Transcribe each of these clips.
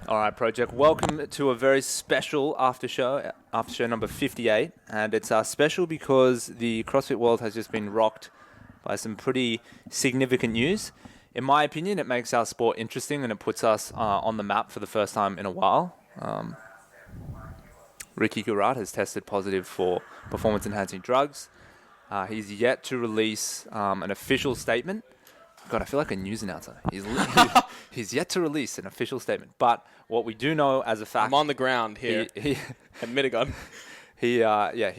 All right, Project. Welcome to a very special after show number 58. And it's special because the CrossFit world has just been rocked by some pretty significant news. In my opinion, it makes our sport interesting and it puts us on the map for the first time in a while. Ricky Garard has tested positive for performance-enhancing drugs. He's yet to release an official statement. God, I feel like a news announcer. He's yet to release an official statement. But what we do know as a fact... I'm on the ground here at Mittagon. He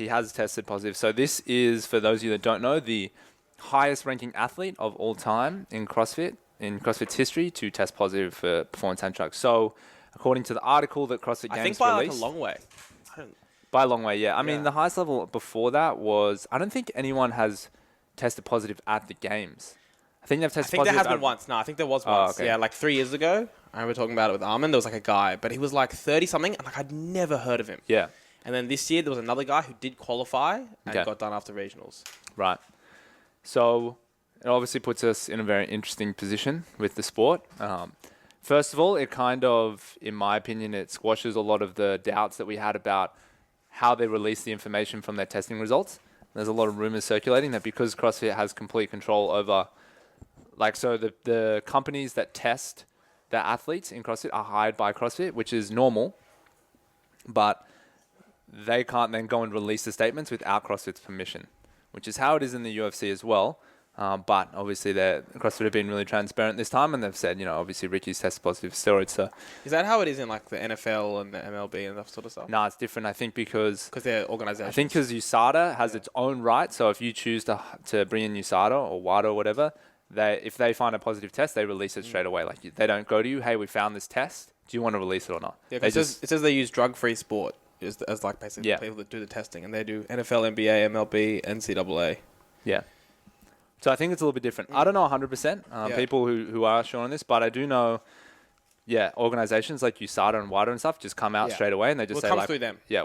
has tested positive. So this is, for those of you that don't know, the highest-ranking athlete of all time in CrossFit's history to test positive for performance-enhancing drugs. So according to the article that CrossFit Games I think by released... like a long way. By a long way, yeah. I mean, the highest level before that was... I don't think anyone has tested positive at the Games. I think they've tested positive. There has been once. No, I think there was once. Okay. Yeah, like 3 years ago. I remember talking about it with Armin. There was like a guy, but he was like 30-something, and like I'd never heard of him. Yeah. And then this year, there was another guy who did qualify and got done after regionals. Right. So it obviously puts us in a very interesting position with the sport. First of all, it kind of, in my opinion, it squashes a lot of the doubts that we had about how they release the information from their testing results. There's a lot of rumors circulating that because CrossFit has complete control over... So the companies that test their athletes in CrossFit are hired by CrossFit, which is normal, but they can't then go and release the statements without CrossFit's permission, which is how it is in the UFC as well. But obviously CrossFit have been really transparent this time, and they've said, obviously Ricky's tested positive for steroids. So is that how it is in like the NFL and the MLB and that sort of stuff? No, it's different. I think because they're organizations. I think because USADA has its own right. So if you choose to bring in USADA or WADA or whatever, if they find a positive test, they release it straight away. Like they don't go to you, hey, we found this test. Do you want to release it or not? Yeah, it says they use drug-free sport as like basically people that do the testing, and they do NFL, NBA, MLB, NCAA. Yeah. So I think it's a little bit different. I don't know 100% people who are sure on this, but I do know, organizations like USADA and WADA and stuff just come out straight away and they just say it comes like, through them. Yeah,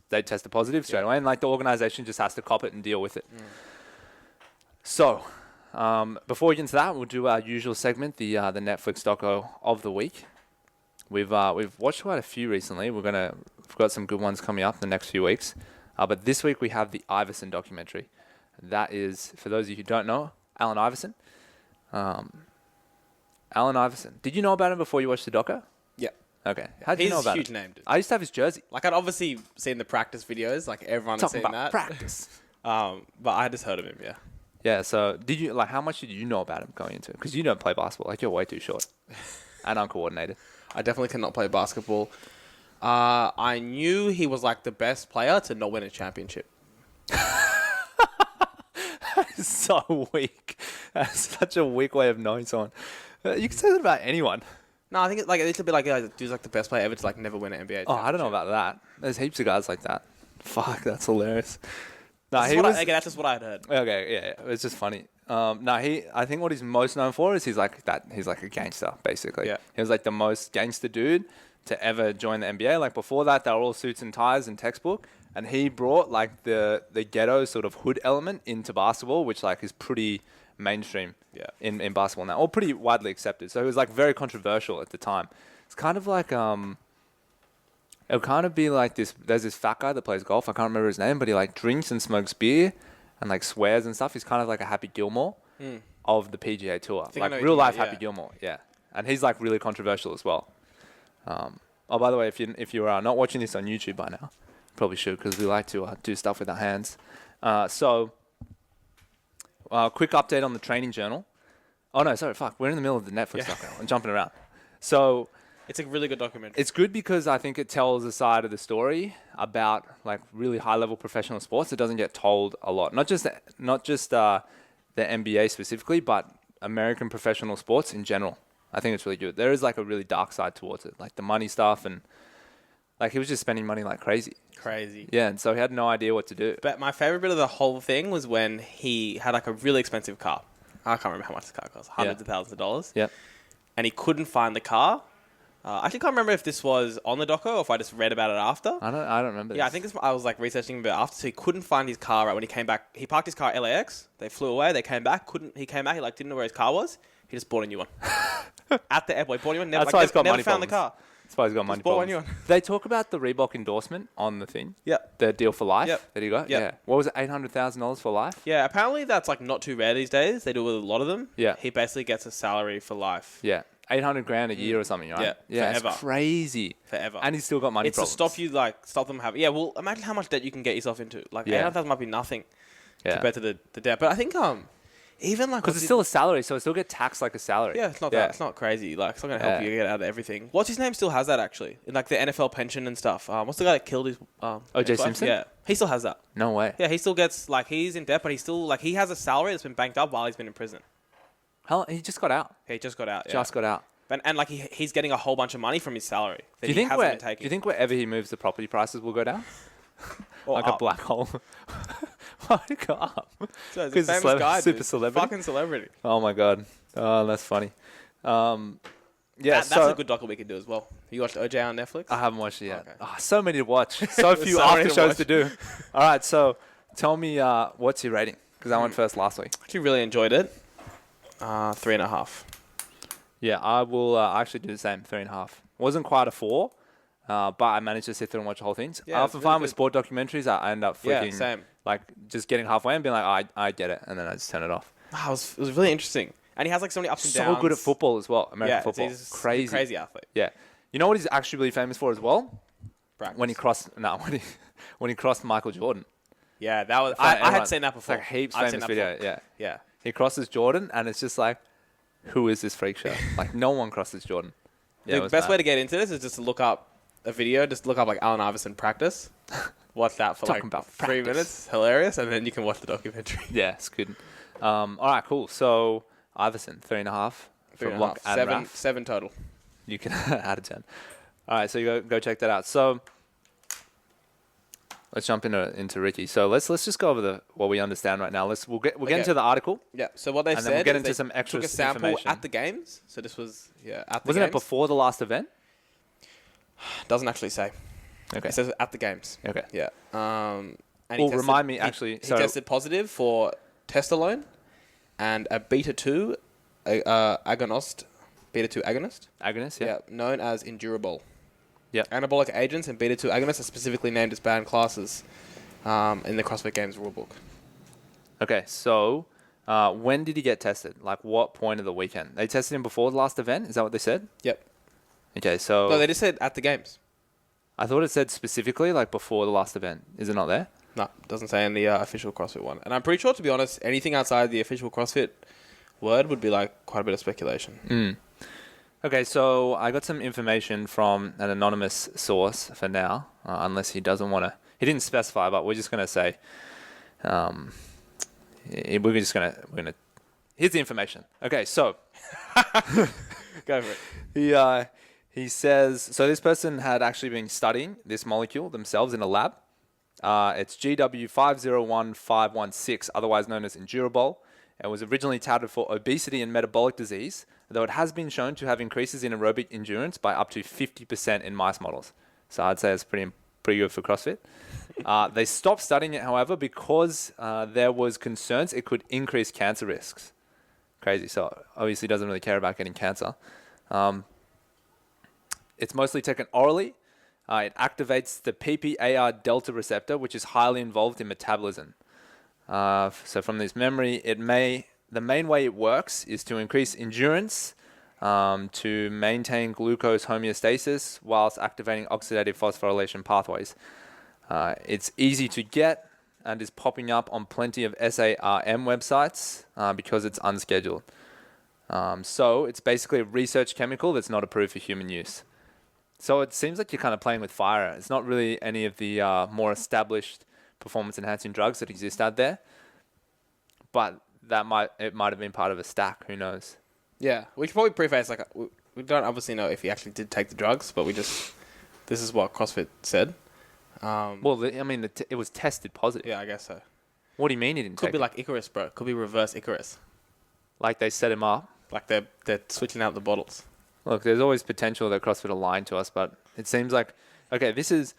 they test the positive straight away, and like the organization just has to cop it and deal with it. So. Before we get into that, we'll do our usual segment, the Netflix doco of the week. We've watched quite a few recently. We've got some good ones coming up in the next few weeks. But this week we have the Iverson documentary. That is, for those of you who don't know, Allen Iverson. Allen Iverson. Did you know about him before you watched the doco? Yeah. Okay. How did you know about him? He's a huge name, dude. I used to have his jersey. Like I'd obviously seen the practice videos, like everyone had seen that. Practice. But I just heard of him, yeah. Yeah, so did you how much did you know about him going into it? Because you don't play basketball. Like, you're way too short and uncoordinated. I definitely cannot play basketball. I knew he was like the best player to not win a championship. That's so weak. That's such a weak way of knowing someone. You can say that about anyone. No, I think it's like a little bit like dude's like the best player ever to like never win an NBA championship. Oh, I don't know about that. There's heaps of guys like that. Fuck, that's hilarious. No, that's just what I had heard. Okay, yeah, it's just funny. I think what he's most known for is he's like a gangster, basically. Yeah. He was like the most gangster dude to ever join the NBA. Like before that, they were all suits and ties and textbook, and he brought like the ghetto sort of hood element into basketball, which like is pretty mainstream in basketball now, or pretty widely accepted. So he was like very controversial at the time. It's kind of like it would kind of be like this. There's this fat guy that plays golf. I can't remember his name, but he like drinks and smokes beer and like swears and stuff. He's kind of like a Happy Gilmore of the PGA Tour. Like real life Happy Gilmore. Yeah. And he's like really controversial as well. By the way, if you're not watching this on YouTube by now, probably should, because we like to do stuff with our hands. Quick update on the training journal. Oh no, sorry, fuck. We're in the middle of the Netflix documentary. I'm jumping around. So... It's a really good documentary. It's good because I think it tells a side of the story about like really high level professional sports. It doesn't get told a lot. Not just the NBA specifically, but American professional sports in general. I think it's really good. There is like a really dark side towards it, like the money stuff, and like he was just spending money like crazy. Crazy. Yeah, and so he had no idea what to do. But my favorite bit of the whole thing was when he had like a really expensive car. I can't remember how much the car cost. Hundreds of thousands of dollars. Yeah. And he couldn't find the car. I actually can't remember if this was on the doco or if I just read about it after. I don't remember. Yeah, I think I was like researching a bit after, so he couldn't find his car right when he came back. He parked his car at LAX. They flew away. They came back. He came back. He like didn't know where his car was. He just bought a new one at the airport. He bought a new one. That's why he's got never money found the problems. car. That's why he's got money problems. They talk about the Reebok endorsement on the thing. Yeah. The deal for life Yep. that he got. Yep. Yeah. What was it? $800,000 for life. Yeah, apparently that's like not too rare these days. They do with a lot of them. Yeah. He basically gets a salary for life. Yeah. 800 grand a year or something, right? Yeah. Yeah. Forever. It's crazy. Forever. And he's still got money It's problems. to stop them having. Yeah. Well, imagine how much debt you can get yourself into. Like 800,000 might be nothing compared to the debt. But I think even like because it's still a salary, so it still get taxed like a salary. Yeah, it's not that. It's not crazy. Like, it's not going to help you get out of everything. What's his name still has that, actually? In, like, the NFL pension and stuff. What's the guy that killed his... O.J. Simpson? Yeah. He still has that. No way. Yeah, he still gets... Like, he's in debt, but he still... Like, he has a salary that's been banked up while he's been in prison. Hell, he just got out. Yeah, he just got out. Just got out. And like, he's getting a whole bunch of money from his salary that do he hasn't been taking. you think wherever he moves, the property prices will go down? Or like up. a black hole? Why would it go up? So he's a famous guy, super dude. celebrity. Fucking celebrity. Oh, my God. Oh, that's funny. That's a good doco we could do as well. You watched OJ on Netflix? I haven't watched it yet. Okay. Oh, so many to watch. So few So many after to shows watch. to do. All right, so tell me what's your rating? Because I went first last week. Actually really enjoyed it. 3.5. Yeah, I will actually do the same, 3.5. Wasn't quite a 4, but I managed to sit through and watch the whole thing. Yeah, I it's often really find with sport documentaries, I end up freaking, same. like, just getting halfway and being like, I get it, and then I just turn it off. It was really interesting. And he has like so many ups and downs. So good at football as well, American football. He's a Crazy. crazy athlete. Yeah. You know what he's actually really famous for as well? Practice. When he crossed Michael Jordan. Yeah, that was. I had seen that before. It's like heaps I've famous seen that video. before. Yeah. Yeah. He crosses Jordan, and it's just like, who is this freak show? Like, no one crosses Jordan. Yeah, The best way to get into this is just to look up a video. Just look up like Allen Iverson practice. Watch that for Talking like about 3 practice. minutes. Hilarious. And then you can watch the documentary. Yeah, it's good. All right, cool. So, Iverson, 3.5. From Lock and Raf. 7 total. You can out of 10. All right, so you go check that out. So, let's jump into Ricky. So let's just go over what we understand right now. We'll get into the article. Yeah. So what they've And said then we'll get is into they some extra took a sample information. at the games. So this was at the games. Wasn't it before the last event? Doesn't actually say. Okay. It says at the games. Okay. Yeah. And Well, remind me, actually. He tested positive for testosterone and a beta 2 agonist. Beta 2 agonist. Agonist, yeah. Yeah. Known as Endurable. Yeah. Anabolic agents and beta 2 agonists are specifically named as banned classes in the CrossFit Games rulebook. Okay, so when did he get tested? Like, what point of the weekend? They tested him before the last event? Is that what they said? Yep. Okay, so... No, they just said at the games. I thought it said specifically, like, before the last event. Is it not there? No, it doesn't say in the official CrossFit one. And I'm pretty sure, to be honest, anything outside the official CrossFit word would be like quite a bit of speculation. Okay, so I got some information from an anonymous source for now, unless he doesn't want to... He didn't specify, but we're just going to say... We're going to... Here's the information. Okay, so... Go for it. He says... So this person had actually been studying this molecule themselves in a lab. It's GW501516, otherwise known as Endurable. It was originally touted for obesity and metabolic disease, though it has been shown to have increases in aerobic endurance by up to 50% in mice models. So I'd say it's pretty good for CrossFit. They stopped studying it, however, because there was concerns it could increase cancer risks. Crazy. So obviously doesn't really care about getting cancer. It's mostly taken orally. It activates the PPAR delta receptor, which is highly involved in metabolism. So from this memory, the main way it works is to increase endurance, to maintain glucose homeostasis whilst activating oxidative phosphorylation pathways. It's easy to get and is popping up on plenty of SARM websites because it's unscheduled. So it's basically a research chemical that's not approved for human use. So it seems like you're kind of playing with fire. It's not really any of the more established performance-enhancing drugs that exist out there, but it might have been part of a stack. Who knows? Yeah, we should probably preface we don't obviously know if he actually did take the drugs, but this is what CrossFit said. It was tested positive. Yeah, I guess so. What do you mean he didn't? Could be like Icarus, bro. Could be reverse Icarus. Like they set him up. Like they're switching out the bottles. Look, there's always potential that CrossFit are lying to us, but it seems like, okay, this is...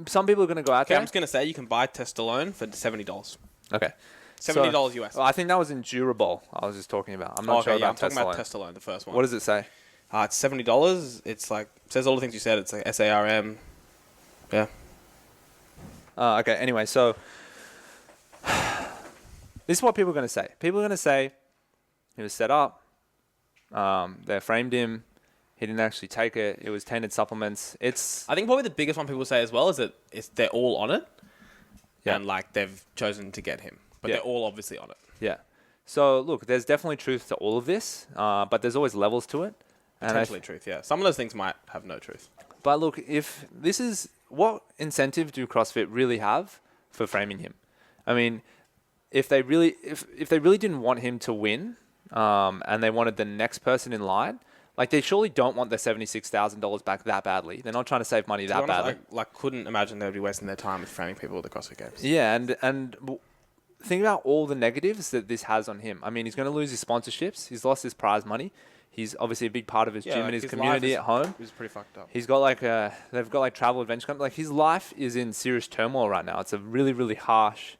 some people are going to go out there... I'm just going to say you can buy Testolone for $70. Okay. $70 US. Well, I think that was Endurable I was just talking about. I'm not sure about I'm talking Testolone. about Testolone, the first one. What does it say? It's $70. It's like says all the things you said. It's like SARM. Yeah. Okay. Anyway, so this is what people are going to say. People are going to say he was set up. They framed him. He didn't actually take it. It was tainted supplements. I think probably the biggest one people say as well is that they're all on it, and like they've chosen to get him, but they're all obviously on it. Yeah. So look, there's definitely truth to all of this, but there's always levels to it. Potentially truth, yeah. Some of those things might have no truth. But look, if this is what incentive do CrossFit really have for framing him? I mean, if they really didn't want him to win, and they wanted the next person in line, like they surely don't want their $76,000 back that badly. They're not trying to save money that badly. I couldn't imagine they'd be wasting their time with framing people at the CrossFit Games. Yeah, and think about all the negatives that this has on him. I mean, he's going to lose his sponsorships. He's lost his prize money. He's obviously a big part of his gym and his community at home. He's pretty fucked up. He's got they've got travel adventure company. Like his life is in serious turmoil right now. It's a really, really harsh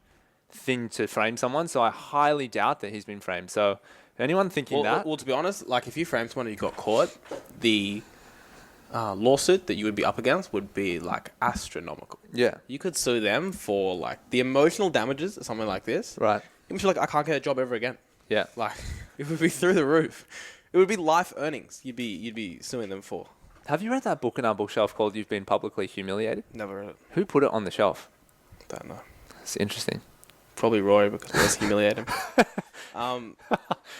thing to frame someone. So I highly doubt that he's been framed. So anyone thinking that? Well, to be honest, like if you framed someone and you got caught, the lawsuit that you would be up against would be like astronomical. Yeah. You could sue them for like the emotional damages of something like this. Right. You feel like I can't get a job ever again. Yeah. Like it would be through the roof. It would be life earnings. You'd be suing them for. Have you read that book in our bookshelf called "You've Been Publicly Humiliated"? Never read it. Who put it on the shelf? Don't know. It's interesting. Probably Roy because we always humiliate him.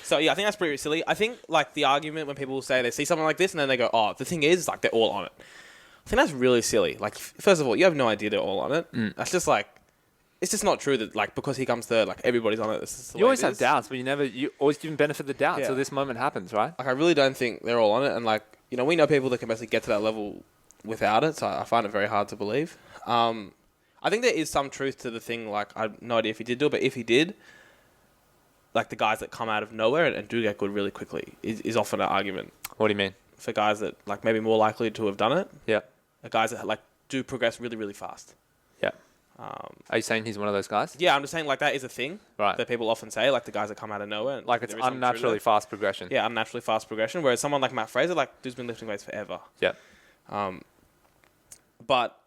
So yeah, I think that's pretty silly. I think like the argument when people say they see something like this and then they go, "Oh, the thing is like they're all on it." I think that's really silly. Like first of all, you have no idea they're all on it. That's just like. It's just not true that like because he comes third, like everybody's on it. This is the You way always it have is. doubts, but you always give them benefit of the doubt. Yeah. So this moment happens, right? Like I really don't think they're all on it, and like we know people that can basically get to that level without it. So I find it very hard to believe. I think there is some truth to the thing. Like I have no idea if he did do it, but if he did, like the guys that come out of nowhere and do get good really quickly is often an argument. What do you mean? For guys that like maybe more likely to have done it. Yeah. Guys that like do progress really really fast. Yeah. Are you saying he's one of those guys? Yeah, I'm just saying like that is a thing Right. that people often say, like the guys that come out of nowhere. Like it's unnaturally fast progression. Yeah, unnaturally fast progression. Whereas someone like Matt Fraser, like dude's been lifting weights forever. Yeah. But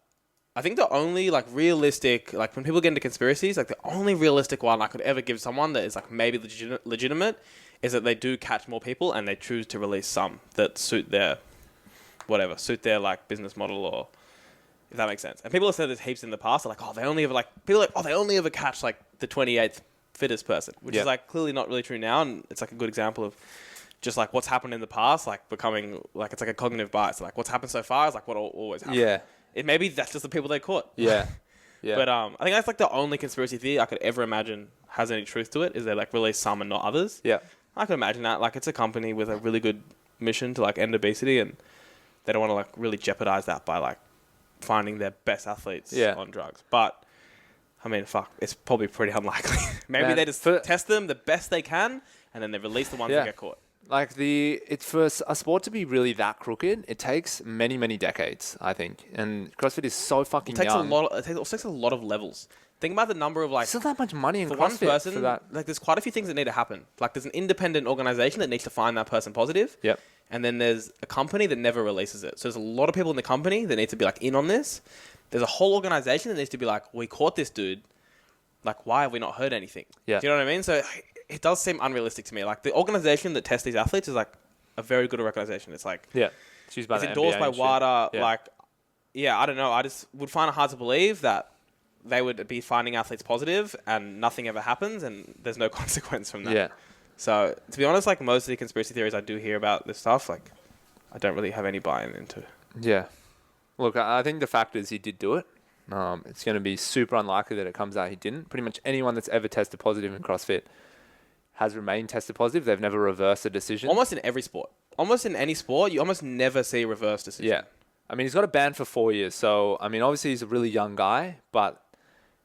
I think the only like realistic, like when people get into conspiracies, like the only realistic one I could ever give someone that is like maybe legitimate is that they do catch more people and they choose to release some that suit their like business model or. If that makes sense. And people have said this heaps in the past. They're like, they only ever catch like the 28th fittest person, which is like clearly not really true now. And it's like a good example of just like what's happened in the past, like becoming like, it's like a cognitive bias. Like what's happened so far is like what always happened. Yeah. Maybe that's just the people they caught. Yeah. Yeah. But I think that's like the only conspiracy theory I could ever imagine has any truth to it is they like release some and not others. Yeah. I could imagine that. Like it's a company with a really good mission to like end obesity and they don't want to like really jeopardize that by like finding their best athletes on drugs. But, I mean, it's probably pretty unlikely. Maybe they just test them the best they can, and then they release the ones that get caught. Like it's for a sport to be really that crooked, it takes many, many decades, I think. And CrossFit is so fucking young. It takes a lot of levels. Think about the number of like... Still that much money in for CrossFit one person, for that. Like there's quite a few things that need to happen. Like there's an independent organization that needs to find that person positive. Yep. And then there's a company that never releases it. So there's a lot of people in the company that need to be like in on this. There's a whole organization that needs to be like, we caught this dude. Like, why have we not heard anything? Yeah. Do you know what I mean? So it does seem unrealistic to me. Like the organization that tests these athletes is like a very good organization. It's like, it's used by it's the endorsed NBA by and shit. WADA. Yeah. Like, I don't know. I just would find it hard to believe that they would be finding athletes positive and nothing ever happens and there's no consequence from that. Yeah. So to be honest, like most of the conspiracy theories I do hear about this stuff, like I don't really have any buy-in into. Yeah. Look, I think the fact is he did do it. It's going to be super unlikely that it comes out he didn't. Pretty much anyone that's ever tested positive in CrossFit has remained tested positive. They've never reversed a decision. Almost in every sport. Almost in any sport, you almost never see a reverse decision. Yeah. I mean, he's got a ban for 4 years. So, I mean, obviously he's a really young guy, but,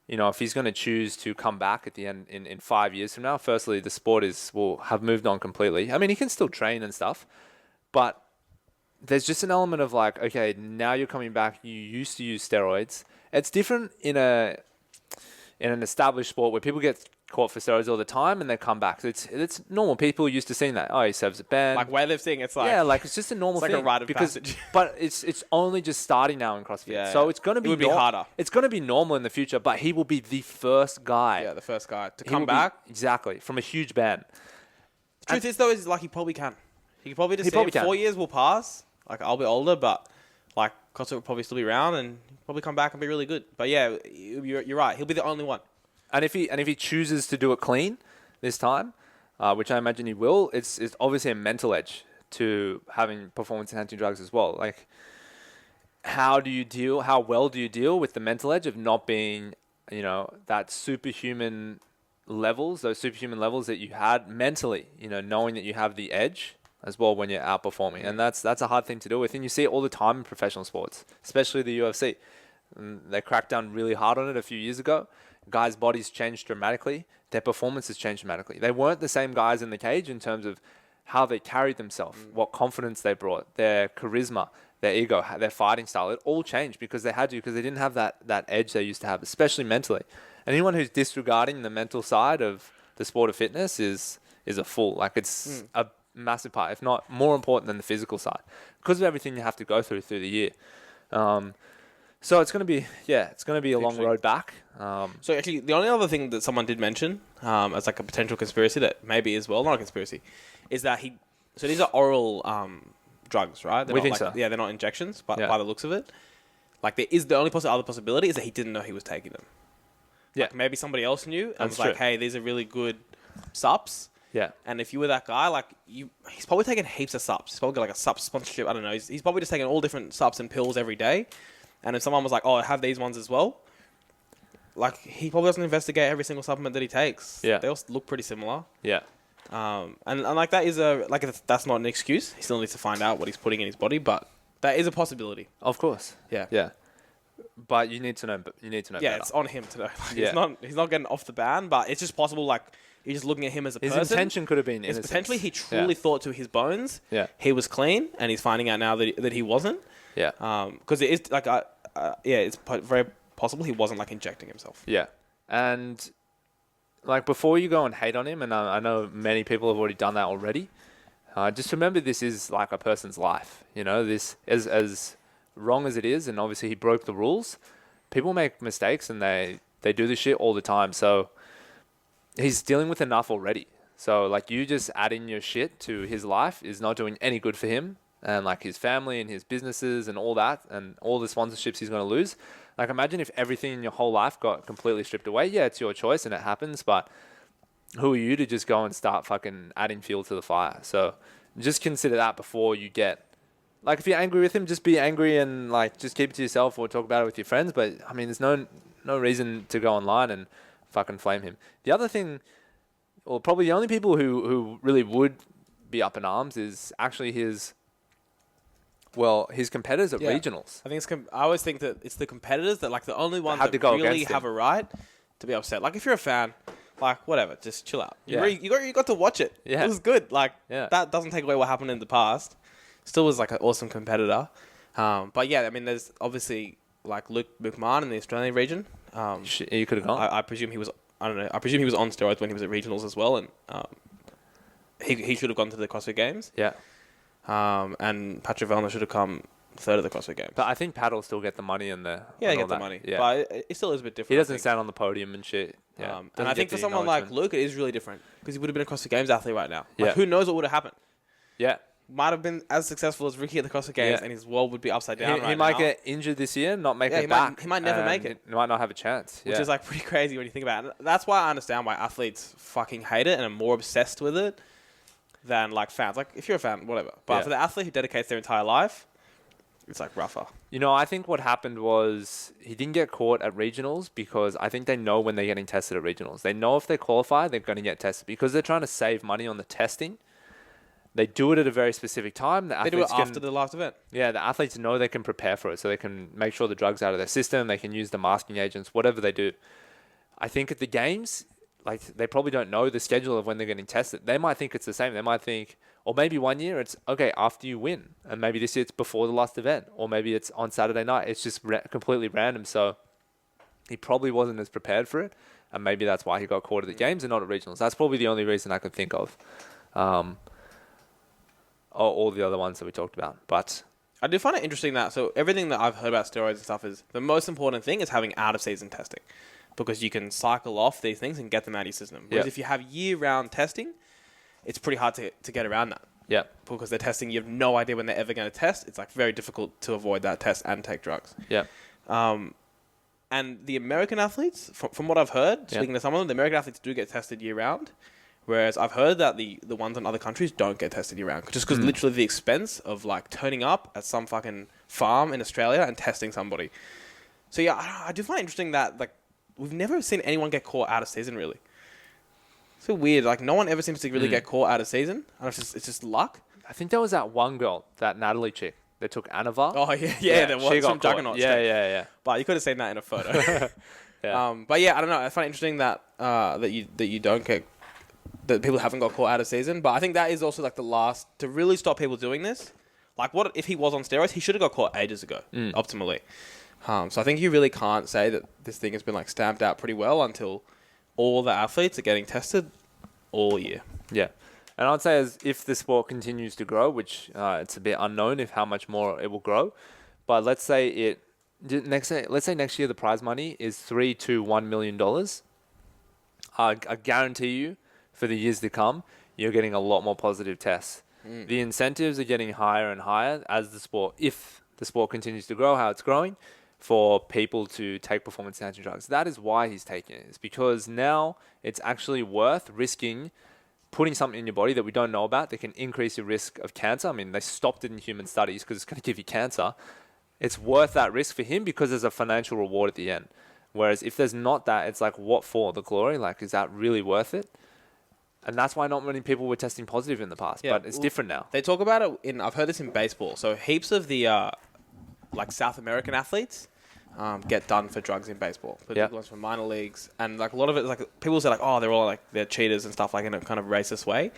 you know, if he's going to choose to come back at the end in 5 years from now, firstly, the sport will have moved on completely. I mean, he can still train and stuff, but there's just an element of like, okay, now you're coming back. You used to use steroids. It's different in a in an established sport where people get caught for steroids all the time and they come back. So it's normal. People are used to seeing that. Oh, he serves a ban. Like weightlifting, it's like... Yeah, like it's just a normal it's thing. like a rite of passage. But it's only just starting now in CrossFit. Yeah, so it's going to be... It would be harder. It's going to be normal in the future, but he will be the first guy. Yeah, the first guy to come back. Exactly, from a huge ban. The truth is, though, is like he probably can. He could probably just He probably can. 4 years will pass. Like, I'll be older, but like CrossFit will probably still be around and probably come back and be really good. But yeah, you're right. He'll be the only one. And if he chooses to do it clean this time, which I imagine he will, it's obviously a mental edge to having performance-enhancing drugs as well. Like, how well do you deal with the mental edge of not being, that superhuman levels, those superhuman levels that you had mentally, knowing that you have the edge as well when you're outperforming. And that's a hard thing to deal with. And you see it all the time in professional sports, especially the UFC. And they cracked down really hard on it a few years ago. Guys' bodies changed dramatically. Their performances changed dramatically. They weren't the same guys in the cage in terms of how they carried themselves, what confidence they brought, their charisma, their ego, their fighting style. It all changed because they had to, because they didn't have that edge they used to have, especially mentally. And anyone who's disregarding the mental side of the sport of fitness is a fool. Like, it's a massive part, if not more important than the physical side, because of everything you have to go through the year. So it's going to be a long road back. So actually, the only other thing that someone did mention as like a potential conspiracy that maybe is not a conspiracy, is that so these are oral drugs, right? We think so. Yeah, they're not injections, but by the looks of it, like there is the only other possibility is that he didn't know he was taking them. Yeah, like maybe somebody else knew and was true. like, "Hey, these are really good sups." Yeah, and if you were that guy, like he's probably taking heaps of sups. He's probably got like a sup sponsorship. I don't know. He's probably just taking all different sups and pills every day. And if someone was like, "Oh, I have these ones as well," like he probably doesn't investigate every single supplement that he takes. Yeah, they all look pretty similar. Yeah, and like that is that's not an excuse. He still needs to find out what he's putting in his body, but that is a possibility. Of course. Yeah. Yeah. But you need to know. Yeah, better. it's on him to know. Like, he's not getting off the ban, but it's just possible. Like you're just looking at him as a person. His intention could have been innocent. Potentially he truly thought to his bones. Yeah. He was clean, and he's finding out now that he wasn't. Yeah. Because it is like it's very possible he wasn't like injecting himself. Yeah. And like before you go and hate on him, and I know many people have already done that already. Just remember, this is like a person's life. This as wrong as it is, and obviously he broke the rules. People make mistakes, and they do this shit all the time. So he's dealing with enough already. So like you just adding your shit to his life is not doing any good for him and like his family and his businesses and all that and all the sponsorships he's going to lose. Like imagine if everything in your whole life got completely stripped away. Yeah, it's your choice and it happens, but who are you to just go and start fucking adding fuel to the fire? So just consider that before you get... Like, if you're angry with him, just be angry and, like, just keep it to yourself or talk about it with your friends. But, I mean, there's no reason to go online and fucking flame him. The other thing, or probably the only people who really would be up in arms is actually his competitors at regionals. I think I always think that it's the competitors that, like, the only ones that really have a right to be upset. Like, if you're a fan... Like, whatever, just chill out. You got to watch it. Yeah. It was good. Like, that doesn't take away what happened in the past. Still was, like, an awesome competitor. But, yeah, I mean, there's obviously, like, Luke McMahon in the Australian region. You could have gone. I presume he was, I don't know, I presume he was on steroids when he was at regionals as well. And he should have gone to the CrossFit Games. Yeah. And Patrick Vellner should have come third of the CrossFit Games. But I think Pat will still get the money and the... Yeah, he gets the money. Yeah. But it still is a bit different. He doesn't stand on the podium and shit. Yeah. And I think for someone like Luke, it is really different. Because he would have been a CrossFit Games athlete right now. Like, Yeah. who knows what would have happened? Yeah. Might have been as successful as Ricky at the CrossFit Games, and his world would be upside down He might get injured this year, not make it back. He might never make it. He might not have a chance. Which is like pretty crazy when you think about it. That's why I understand why athletes fucking hate it and are more obsessed with it than like fans. Like if you're a fan, whatever. But for the athlete who dedicates their entire life, it's like rougher. I think what happened was he didn't get caught at regionals because I think they know when they're getting tested at regionals. They know if they qualify, they're going to get tested because they're trying to save money on the testing. They do it at a very specific time. They do it after the last event. Yeah, the athletes know they can prepare for it, so they can make sure the drug's out of their system. They can use the masking agents, whatever they do. I think at the games, like they probably don't know the schedule of when they're getting tested. They might think it's the same. They might think, or maybe one year it's okay after you win, and maybe this year it's before the last event, or maybe it's on Saturday night. It's just completely random. So he probably wasn't as prepared for it. And maybe that's why he got caught at the games and not at regionals. That's probably the only reason I could think of. All the other ones that we talked about. But I do find it interesting that, so everything that I've heard about steroids and stuff is the most important thing is having out-of-season testing. Because you can cycle off these things and get them out of your system. Whereas if you have year-round testing, it's pretty hard to get around that. Yeah. Because they're testing, you have no idea when they're ever going to test. It's like very difficult to avoid that test and take drugs. Yeah. And the American athletes, from what I've heard, speaking to some of them, the American athletes do get tested year-round. Whereas I've heard that the ones in other countries don't get tested year-round. Just because literally the expense of like turning up at some fucking farm in Australia and testing somebody. So yeah, I do find it interesting that like we've never seen anyone get caught out of season, really. So weird. Like, no one ever seems to really get caught out of season. I don't know, it's just luck. I think there was that one girl, that Natalie chick, that took Anavar. Oh, yeah. There was some juggernaut. Yeah. But you could have seen that in a photo. But yeah, I don't know. I find it interesting that that you don't get... that people haven't got caught out of season. But I think that is also like the last... to really stop people doing this. Like, what if he was on steroids? He should have got caught ages ago, optimally. So I think you really can't say that this thing has been like stamped out pretty well until all the athletes are getting tested all year. Yeah. And I'd say as if the sport continues to grow, which it's a bit unknown if how much more it will grow, but let's say next year the prize money is $3 to $1 million. I guarantee you, for the years to come, you're getting a lot more positive tests. The incentives are getting higher and higher as if the sport continues to grow, how it's growing, for people to take performance-enhancing drugs. That is why he's taking it. It's because now it's actually worth risking putting something in your body that we don't know about that can increase your risk of cancer. I mean, they stopped it in human studies because it's going to give you cancer. It's worth that risk for him because there's a financial reward at the end. Whereas if there's not that, it's like, what for? The glory? Like, is that really worth it? And that's why not many people were testing positive in the past. Yeah, but it's different now. They talk about it I've heard this in baseball. So heaps of the like South American athletes get done for drugs in baseball. Particularly ones from minor leagues. And like a lot of it, like people say like, oh, they're all like, they're cheaters and stuff like in a kind of racist way.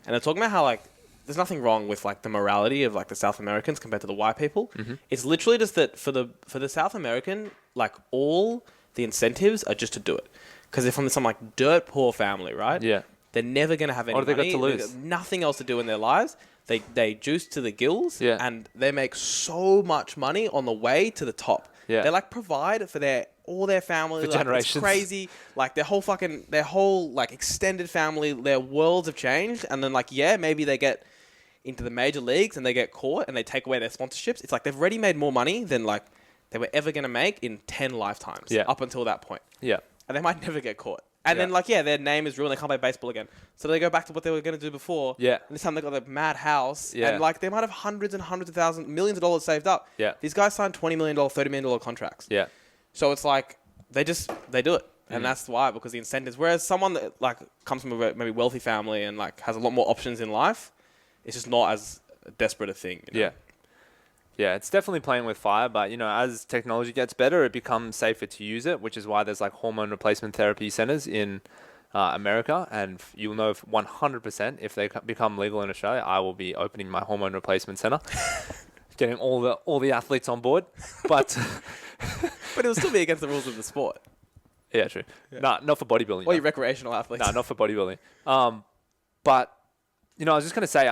And they're talking about how like, there's nothing wrong with like the morality of like the South Americans compared to the white people. It's literally just that for the South American, like all the incentives are just to do it. Because they're from some like dirt poor family, right? Yeah. They're never going to have any money. What have they got to lose? They've got nothing else to do in their lives. They juice to the gills, and they make so much money on the way to the top. Yeah. They like provide for all their family. For like, generations. It's crazy. Like their whole like extended family, their worlds have changed. And then like, maybe they get into the major leagues and they get caught and they take away their sponsorships. It's like they've already made more money than like they were ever going to make in 10 lifetimes up until that point. Yeah. And they might never get caught. And then, like, their name is ruined. They can't play baseball again. So they go back to what they were going to do before. Yeah. And this time they got a mad house. Yeah. And, like, they might have hundreds and hundreds of thousands, millions of dollars saved up. Yeah. These guys signed $20 million, $30 million contracts. Yeah. So it's like, they do it. And that's why, because the incentives. Whereas someone that, like, comes from a maybe wealthy family and, like, has a lot more options in life, it's just not as desperate a thing. You know? Yeah. Yeah, it's definitely playing with fire, but, you know, as technology gets better, it becomes safer to use it, which is why there's, like, hormone replacement therapy centers in America, and you'll know 100% if they become legal in Australia, I will be opening my hormone replacement center, getting all the athletes on board, but but it'll still be against the rules of the sport. Yeah, true. Yeah. Nah, not for bodybuilding. Or your recreational athletes. No, not for bodybuilding. But you know, I was just gonna say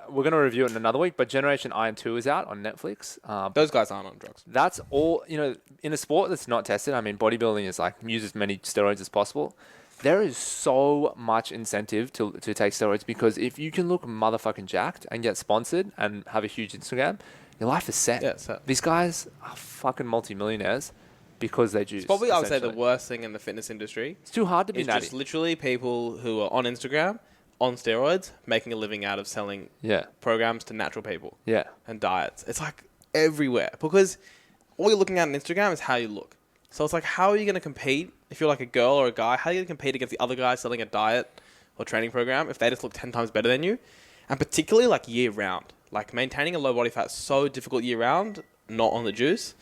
we're gonna review it in another week, but Generation Iron 2 is out on Netflix. Those guys aren't on drugs. That's all. You know, in a sport that's not tested, I mean, bodybuilding is like use as many steroids as possible. There is so much incentive to take steroids because if you can look motherfucking jacked and get sponsored and have a huge Instagram, your life is set. Yeah, set. These guys are fucking multimillionaires because they juice. It's probably, I would say, the worst thing in the fitness industry. It's too hard to be natty. It's just literally people who are on Instagram, on steroids, making a living out of selling programs to natural people. Yeah. And diets. It's like everywhere because all you're looking at on Instagram is how you look. So it's like, how are you going to compete if you're like a girl or a guy? How are you going to compete against the other guys selling a diet or training program if they just look 10 times better than you? And particularly like year round. Like maintaining a low body fat is so difficult year round, not on the juice.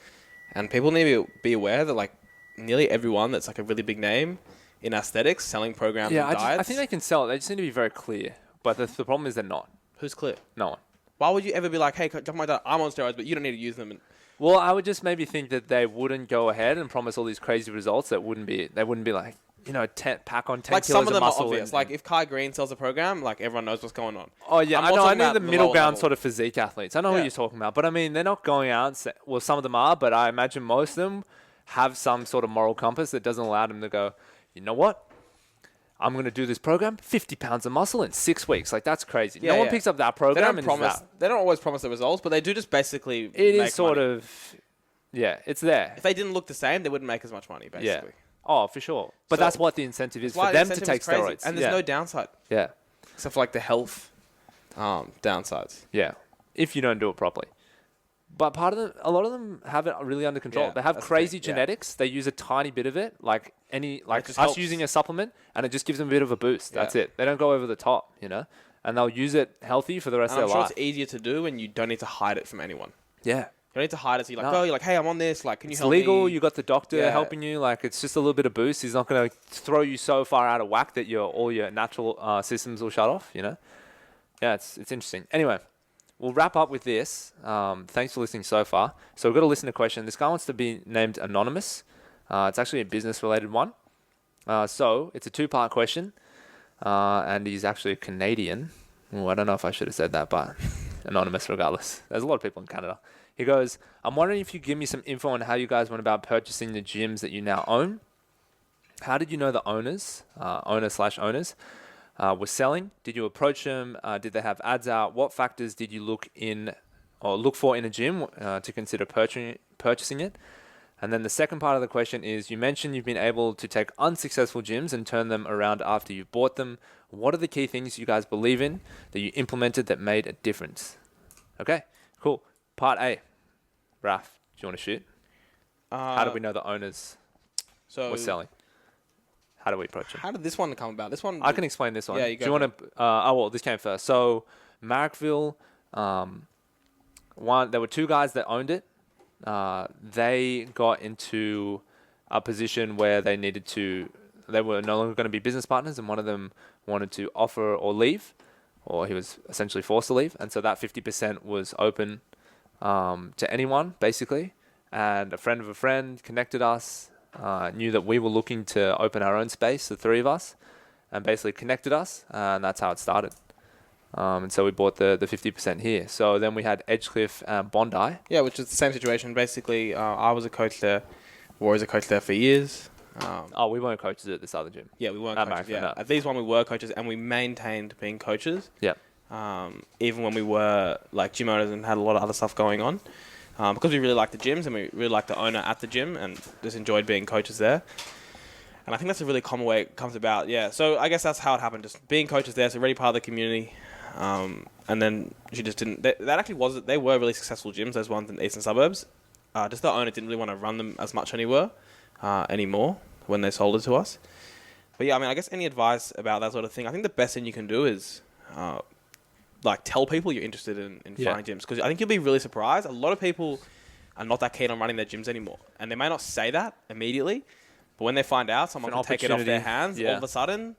And people need to be aware that like nearly everyone that's like a really big name in aesthetics selling programs and diets. I think they can sell it. They just need to be very clear. But the problem is they're not. Who's clear? No one. Why would you ever be like, hey, jump my dad, I'm on steroids, but you don't need to use them? And Well, I would just maybe think that they wouldn't go ahead and promise all these crazy results. They wouldn't be like, pack on 10 like kilos some of them of are muscle. obvious. Like if Kai Green sells a program, like everyone knows what's going on. Oh yeah, I'm I more know. I talking need about the the middle lower ground level. sort of physique athletes. I know Yeah. what you're talking about, but I mean, they're not going out. Well, some of them are, but I imagine most of them have some sort of moral compass that doesn't allow them to go, you know what? I'm going to do this program, 50 pounds of muscle in 6 weeks. Like, that's crazy. Yeah, no one yeah. picks up that They program don't and promise. is that. They don't always promise the results, but they do just basically. It make is sort money. of, yeah, it's there. If they didn't look the same, they wouldn't make as much money. Yeah. Basically. Oh, for sure. But So- that's what the incentive is That's why for the them to incentive take is crazy. steroids. And there's no downside Yeah. except for like the health downsides. Yeah. If you don't do it properly. But a lot of them have it really under control. Yeah, They have that's the crazy thing, yeah. genetics. They use a tiny bit of it, like just us helps. using a supplement, and it just gives them a bit of a boost. Yeah. That's it. They don't go over the top, and they'll use it healthy for the rest And I'm of their sure life. it's easier to do, and you don't need to hide it from anyone. Yeah. You don't need to hide it. So you're like, No. oh, you're like, hey, I'm on this. Like, can you It's help legal. me? You got the doctor Yeah. helping you. Like, it's just a little bit of boost. He's not going to throw you so far out of whack that all your natural systems will shut off. Yeah, it's interesting. Anyway, we'll wrap up with this. Thanks for listening so far. So we've got a listener question. This guy wants to be named anonymous. It's actually a business-related one. So it's a 2-part question, and he's actually a Canadian. Well, I don't know if I should have said that, but anonymous regardless. There's a lot of people in Canada. He goes, I'm wondering if you could give me some info on how you guys went about purchasing the gyms that you now own. How did you know the owners, owner/owners, were selling? Did you approach them? Did they have ads out? What factors did you look for in a gym to consider purchasing it? And then the second part of the question is, you mentioned you've been able to take unsuccessful gyms and turn them around after you've bought them. What are the key things you guys believe in that you implemented that made a difference? Okay, cool. Part A. Raf, do you want to shoot? How do we know the owners were selling? How do we approach it? How did this one come about? This one. I can explain this one. Yeah, you go. Do you want to? This came first. So, Marrickville, there were 2 guys that owned it. They got into a position where they were no longer going to be business partners, and one of them wanted to offer or leave, or he was essentially forced to leave. And so that 50% was open to anyone, basically. And a friend of a friend connected us, knew that we were looking to open our own space, the 3 of us, and basically connected us, and that's how it started. And so we bought the 50% here. So then we had Edgecliff and Bondi. Yeah, which is the same situation. Basically, I was a coach there. Roy was a coach there for years. We weren't coaches at this other gym. Yeah, we weren't At coaches. Marrickville, Yeah. no. At these one, we were coaches, and we maintained being coaches. Yeah. Even when we were like gym owners and had a lot of other stuff going on. Because we really liked the gyms and we really liked the owner at the gym and just enjoyed being coaches there. And I think that's a really common way it comes about. Yeah. So I guess that's how it happened. Just being coaches there, so already part of the community. And then she just didn't. They were really successful gyms. Those ones in the eastern suburbs. Just the owner didn't really want to run them as much anymore when they sold it to us. But yeah, I mean, I guess any advice about that sort of thing. I think the best thing you can do is tell people you're interested in finding gyms, because I think you'll be really surprised. A lot of people are not that keen on running their gyms anymore, and they may not say that immediately, but when they find out someone can take it off their hands, all of a sudden.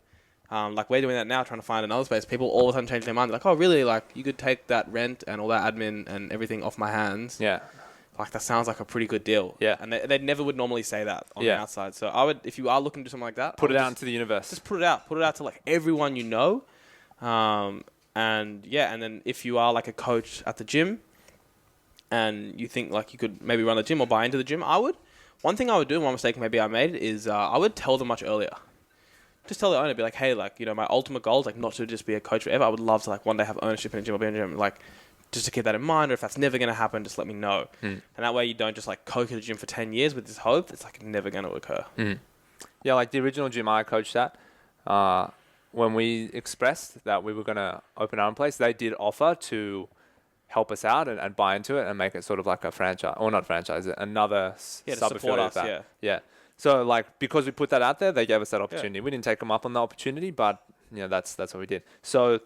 Like we're doing that now, trying to find another space. People all of a sudden change their mind. They're like, oh, really? Like, you could take that rent and all that admin and everything off my hands. Yeah. Like, that sounds like a pretty good deal. Yeah. And they never would normally say that on the outside. So I would, if you are looking to do something like that, Put it out into the universe. Just put it out. Put it out to like everyone you know. And then if you are like a coach at the gym and you think like you could maybe run the gym or buy into the gym, one thing I would do, one mistake maybe I made, is I would tell them much earlier. Just tell the owner, be like, hey, like, my ultimate goal is like not to just be a coach forever. I would love to like one day have ownership in a gym or be in a gym. Like, just to keep that in mind, or if that's never going to happen, just let me know. And that way you don't just like coach at a gym for 10 years with this hope. It's like never going to occur. Yeah, like the original gym I coached at, when we expressed that we were going to open our own place, they did offer to help us out and buy into it and make it sort of like a franchise, or not franchise, another sub-affiliate of that. Yeah. So, like, because we put that out there, they gave us that opportunity. Yeah. We didn't take them up on the opportunity, but, that's what we did. So,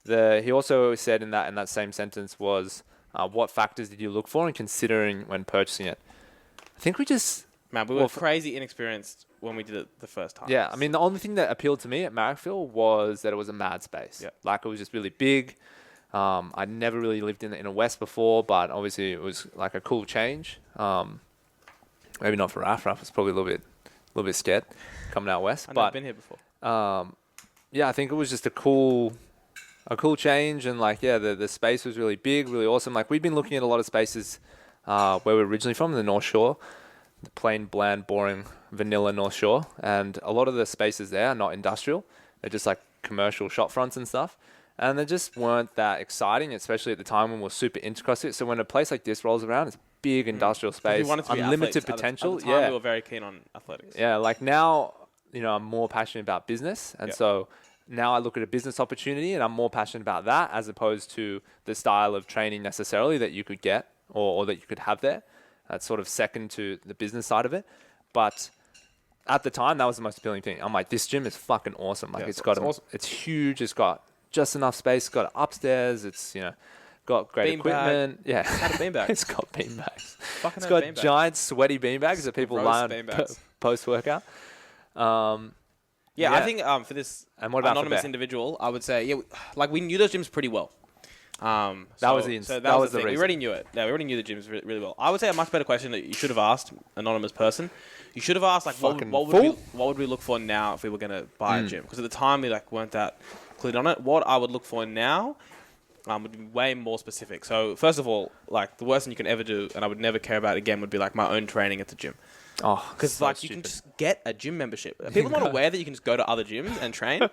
he also said in that same sentence was, what factors did you look for in considering when purchasing it? I think we just... Man, we were crazy inexperienced when we did it the first time. Yeah, I mean, the only thing that appealed to me at Marrickville was that it was a mad space. Yeah. Like, it was just really big. I'd never really lived in the inner west before, but obviously it was like a cool change. Maybe not for Raf. Raf was probably a little bit scared coming out west. I've never been here before. Yeah, I think it was just a cool change, and like, yeah, the space was really big, really awesome. Like, we'd been looking at a lot of spaces where we're originally from, the North Shore, the plain, bland, boring, vanilla North Shore, and a lot of the spaces there are not industrial. They're just like commercial shop fronts and stuff, and they just weren't that exciting, especially at the time when we were super into CrossFit. So when a place like this rolls around, it's big industrial space, unlimited potential. At the time, we were very keen on athletics. Yeah, like now, I'm more passionate about business, and so now I look at a business opportunity and I'm more passionate about that as opposed to the style of training necessarily that you could get or that you could have there. That's sort of second to the business side of it. But at the time, that was the most appealing thing. I'm like, this gym is fucking awesome. Like, it's huge. It's got just enough space. It's got upstairs. It's, got great equipment. Yeah. It's got a beanbag. It's got beanbags. It's got giant sweaty beanbags that people lie on post-workout. I think for this anonymous individual, I would say, we knew those gyms pretty well. That was the thing. We already knew it. Yeah, we already knew the gyms really well. I would say a much better question that you should have asked, anonymous person. You should have asked, like, what would we look for now if we were going to buy a gym? Because at the time, we weren't that clear on it. What I would look for now would be way more specific. So, first of all, like, the worst thing you can ever do, and I would never care about again, would be, like, my own training at the gym. Oh, because you can just get a gym membership. Are people not aware that you can just go to other gyms and train?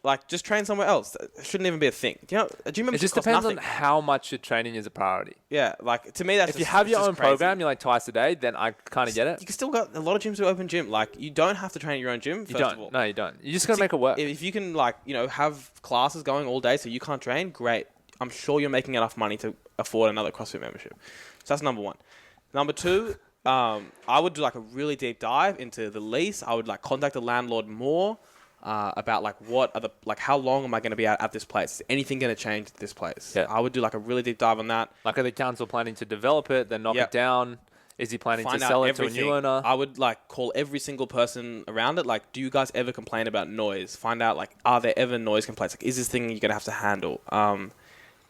Like, just train somewhere else. It shouldn't even be a thing. A gym membership It just depends on how much your training is a priority. Yeah, like, to me, that's if you have your own program, you're like twice a day, then I kind of get it. You can still got a lot of gyms who open gym. Like, you don't have to train at your own gym. Of all. No, you don't. You just got to make it work. If you can, have classes going all day so you can't train, great. I'm sure you're making enough money to afford another CrossFit membership. So that's number one. Number two, I would do a really deep dive into the lease. I would contact the landlord more about what are how long am I going to be at this place? Is anything going to change at this place? Yeah. I would do a really deep dive on that. Are the council planning to develop it, then knock it down? Is he planning to sell it to a new owner? I would call every single person around it. Do you guys ever complain about noise? Find out are there ever noise complaints? Is this thing you're going to have to handle?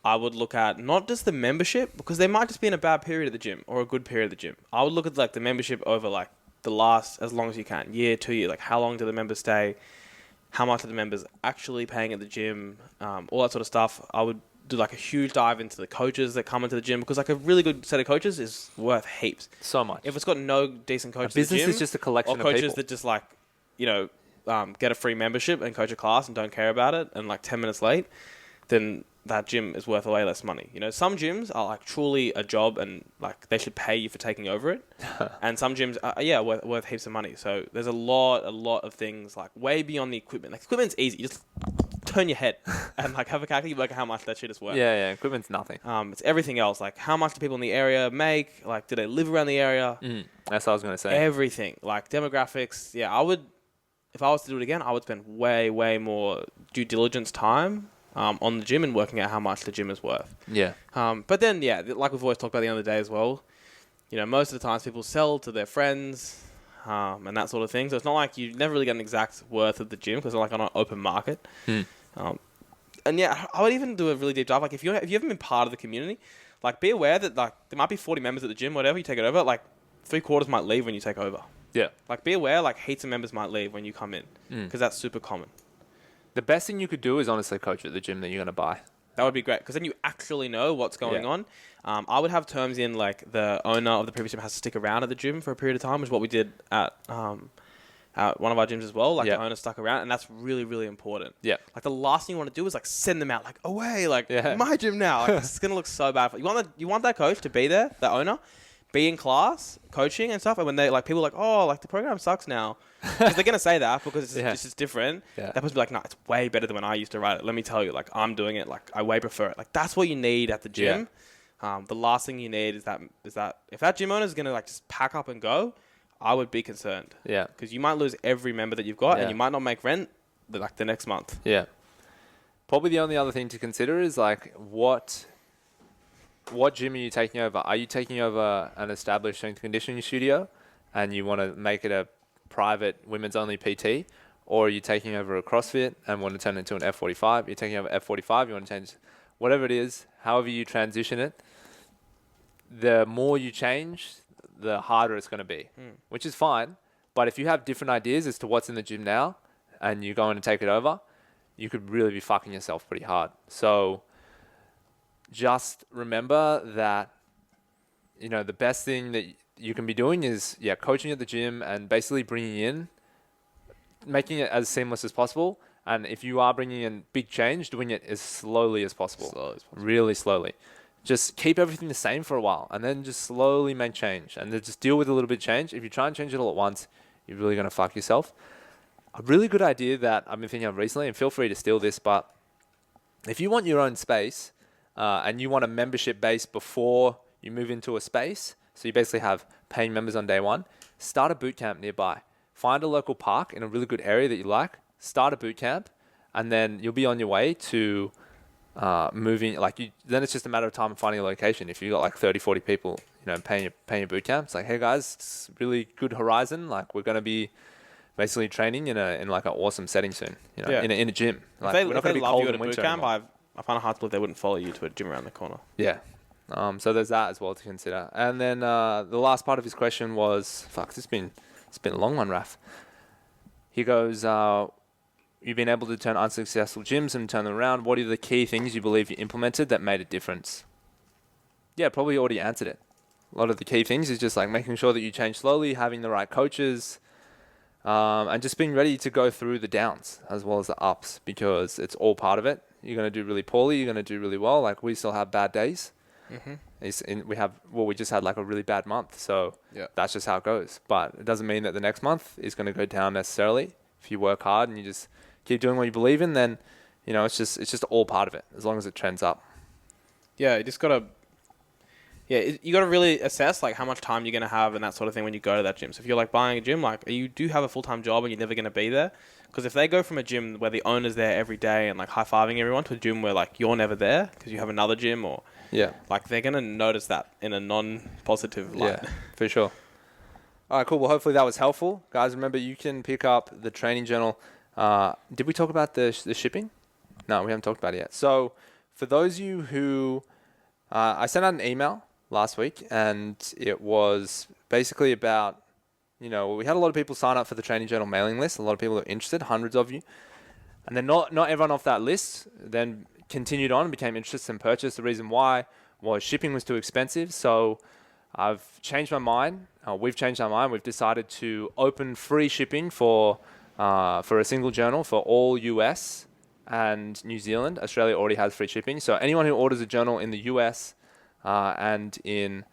I would look at not just the membership, because they might just be in a bad period at the gym or a good period at the gym. I would look at the membership over the last, as long as you can, year, 2 years. How long do the members stay? How much are the members actually paying at the gym? All that sort of stuff. I would do a huge dive into the coaches that come into the gym, because a really good set of coaches is worth heaps. So much. If it's got no decent coaches, business is just a collection of people. Or coaches that just get a free membership and coach a class and don't care about it and 10 minutes late, then that gym is worth way less money. Some gyms are truly a job and they should pay you for taking over it. And some gyms are, worth heaps of money. So there's a lot of things way beyond the equipment. Equipment's easy. You just turn your head and have a calculator, work out how much that shit is worth. Yeah, equipment's nothing. It's everything else. How much do people in the area make? Do they live around the area? That's what I was going to say. Everything. Demographics. Yeah, I would, if I was to do it again, I would spend way more due diligence time on the gym and working out how much the gym is worth. Yeah. But then, like we've always talked about the other day as well, most of the times people sell to their friends and that sort of thing. So it's not you never really get an exact worth of the gym because they're on an open market. And I would even do a really deep dive. If you haven't been part of the community, be aware that there might be 40 members at the gym, whatever, you take it over, 3/4 might leave when you take over. Yeah. Be aware, heaps of members might leave when you come in because that's super common. The best thing you could do is honestly coach at the gym that you're going to buy. That would be great, because then you actually know what's going on. I would have terms in the owner of the previous gym has to stick around at the gym for a period of time, which is what we did at one of our gyms as well. The owner stuck around, and that's really, really important. Yeah. The last thing you want to do is send them out away, my gym now. It's going to look so bad. You want that coach to be there, the owner, be in class, coaching and stuff, and when they people are the program sucks now, because they're gonna say that because it's just different. That person be no, it's way better than when I used to write it. Let me tell you, I'm doing it. I way prefer it. That's what you need at the gym. The last thing you need is that if that gym owner is gonna just pack up and go, I would be concerned. Yeah, because you might lose every member that you've got, and you might not make rent the next month. Yeah. Probably the only other thing to consider is what gym are you taking over? Are you taking over an established strength and conditioning studio and you want to make it a private women's only PT? Or are you taking over a CrossFit and want to turn it into an F45? You're taking over F45, you want to whatever it is, however you transition it, the more you change, the harder it's going to be, which is fine. But if you have different ideas as to what's in the gym now and you're going to take it over, you could really be fucking yourself pretty hard. So just remember that, you know, the best thing that you can be doing is, coaching at the gym and basically making it as seamless as possible. And if you are bringing in big change, doing it as slowly as possible. Really slowly. Just keep everything the same for a while and then just slowly make change and then just deal with a little bit of change. If you try and change it all at once, you're really going to fuck yourself. A really good idea that I've been thinking of recently, and feel free to steal this, but if you want your own space and you want a membership base before you move into a space, so you basically have paying members on day one, start a boot camp nearby. Find a local park in a really good area that you like, start a boot camp, and then you'll be on your way to moving. Then it's just a matter of time of finding a location. If you've got like 30, 40 people, you know, paying your boot camp, it's like, hey guys, it's really good horizon. Like, we're going to be basically training in like an awesome setting soon, you know, in a gym. Like, if we're not going to be love cold you at in a boot winter camp, anymore. I find it hard to believe they wouldn't follow you to a gym around the corner. Yeah. So there's that as well to consider. And then the last part of his question was, it's been a long one, Raf. He goes, you've been able to turn unsuccessful gyms and turn them around. What are the key things you believe you implemented that made a difference? Yeah, probably already answered it. A lot of the key things is just like making sure that you change slowly, having the right coaches, and just being ready to go through the downs as well as the ups, because it's all part of it. You're going to do really poorly. You're going to do really well. Like, we still have bad days. We just had like a really bad month. So that's just how it goes. But it doesn't mean that the next month is going to go down necessarily. If you work hard and you just keep doing what you believe in, then, you know, it's just all part of it as long as it trends up. Yeah, you just got to... Yeah, you got to really assess like how much time you're going to have and that sort of thing when you go to that gym. So if you're like buying a gym, like you do have a full-time job and you're never going to be there. Because if they go from a gym where the owner's there every day and like high-fiving everyone to a gym where like you're never there because you have another gym, or like they're going to notice that in a non-positive light. Yeah, for sure. All right, cool. Well, hopefully that was helpful. Guys, remember, you can pick up the training journal. Did we talk about the shipping? No, we haven't talked about it yet. So for those of you who... I sent out an email last week, and it was basically about, you know, we had a lot of people sign up for the training journal mailing list. A lot of people are interested, hundreds of you. And then not everyone off that list then continued on and became interested and purchased. The reason why was shipping was too expensive. So I've changed my mind. We've changed our mind. We've decided to open free shipping for a single journal for all US and New Zealand. Australia already has free shipping. So anyone who orders a journal in the US and in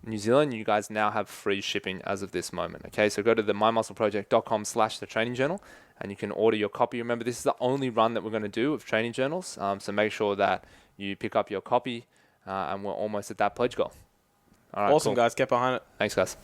New Zealand, you guys now have free shipping as of this moment. Okay, so go to the mymuscleproject.com/the training journal and you can order your copy. Remember, this is the only run that we're going to do of training journals. So make sure that you pick up your copy and we're almost at that pledge goal. All right, awesome, cool. guys. Get behind it. Thanks, guys.